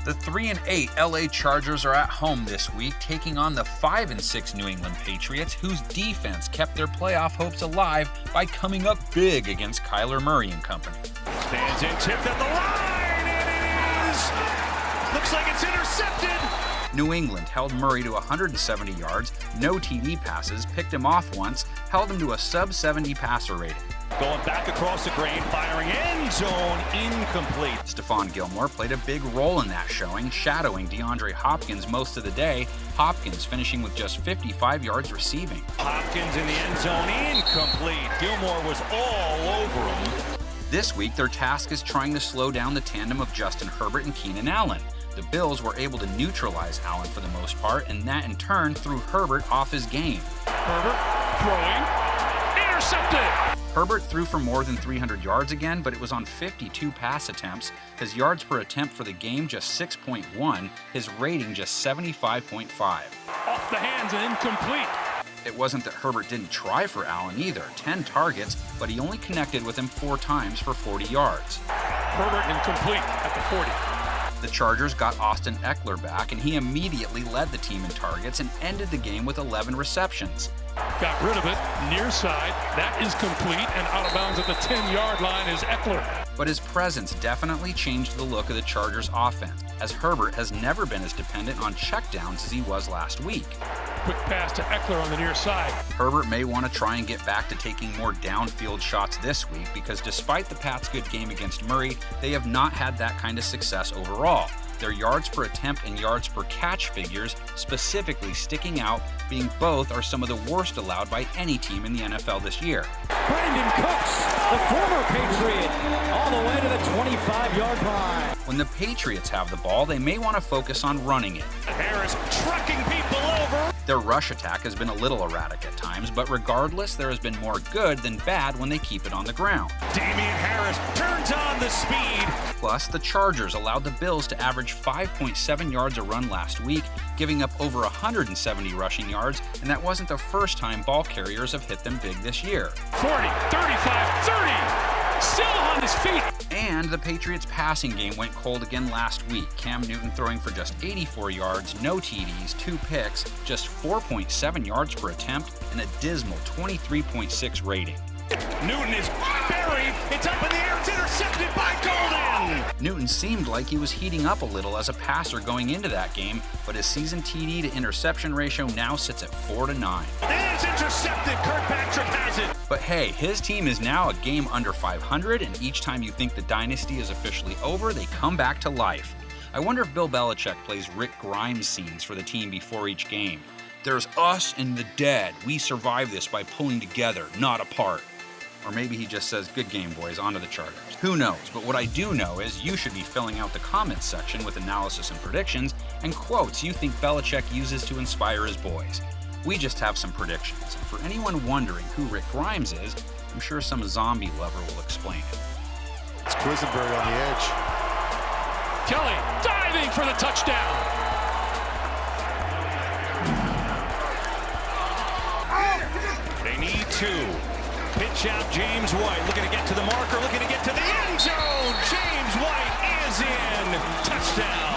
The 3-8 LA Chargers are at home this week, taking on the 5-6 New England Patriots, whose defense kept their playoff hopes alive by coming up big against Kyler Murray and company. Stands in, tipped at the line, and it is! Looks like it's intercepted! New England held Murray to 170 yards, no TD passes, picked him off once, held him to a sub-70 passer rating. Going back across the grain, firing end zone, incomplete. Stephon Gilmore played a big role in that showing, shadowing DeAndre Hopkins most of the day, Hopkins finishing with just 55 yards receiving. Hopkins in the end zone, incomplete. Gilmore was all over him. This week, their task is trying to slow down the tandem of Justin Herbert and Keenan Allen. The Bills were able to neutralize Allen for the most part, and that in turn threw Herbert off his game. Herbert throwing, intercepted! Herbert threw for more than 300 yards again, but it was on 52 pass attempts. His yards per attempt for the game just 6.1, his rating just 75.5. Off the hands and incomplete. It wasn't that Herbert didn't try for Allen either. 10 targets, but he only connected with him 4 times for 40 yards. Herbert incomplete at the 40. The Chargers got Austin Ekeler back, and he immediately led the team in targets and ended the game with 11 receptions. Got rid of it, near side, that is complete, and out of bounds at the 10-yard line is Ekeler. But his presence definitely changed the look of the Chargers' offense, as Herbert has never been as dependent on checkdowns as he was last week. Quick pass to Ekeler on the near side. Herbert may want to try and get back to taking more downfield shots this week because despite the Pats' good game against Murray, they have not had that kind of success overall. Their yards per attempt and yards per catch figures specifically sticking out, being both are some of the worst allowed by any team in the NFL this year. Brandon Cooks, the former Patriot, all the way to the 25-yard line. When the Patriots have the ball, they may want to focus on running it. Harris trucking people over. Their rush attack has been a little erratic at times, but regardless, there has been more good than bad when they keep it on the ground. Damian Harris turns on the speed. Plus, the Chargers allowed the Bills to average 5.7 yards a run last week, giving up over 170 rushing yards, and that wasn't the first time ball carriers have hit them big this year. 40, 35, 30, still on his feet. And the Patriots' passing game went cold again last week. Cam Newton throwing for just 84 yards, no TDs, 2 picks, just 4.7 yards per attempt, and a dismal 23.6 rating. Newton is buried. It's up in the air. It's intercepted by Golden. Newton seemed like he was heating up a little as a passer going into that game, but his season TD to interception ratio now sits at 4-9. It's intercepted. Kirkpatrick has it. But hey, his team is now a game under 500, and each time you think the dynasty is officially over, they come back to life. I wonder if Bill Belichick plays Rick Grimes scenes for the team before each game. There's us and the dead. We survive this by pulling together, not apart. Or maybe he just says, good game, boys, on to the Chargers. Who knows? But what I do know is you should be filling out the comments section with analysis and predictions and quotes you think Belichick uses to inspire his boys. We just have some predictions. And for anyone wondering who Rick Grimes is, I'm sure some zombie lover will explain it. It's Quisenberry on the edge. Kelly diving for the touchdown. They need 2. Pitch out James White, looking to get to the marker, looking to get to the end zone. James White is in. Touchdown.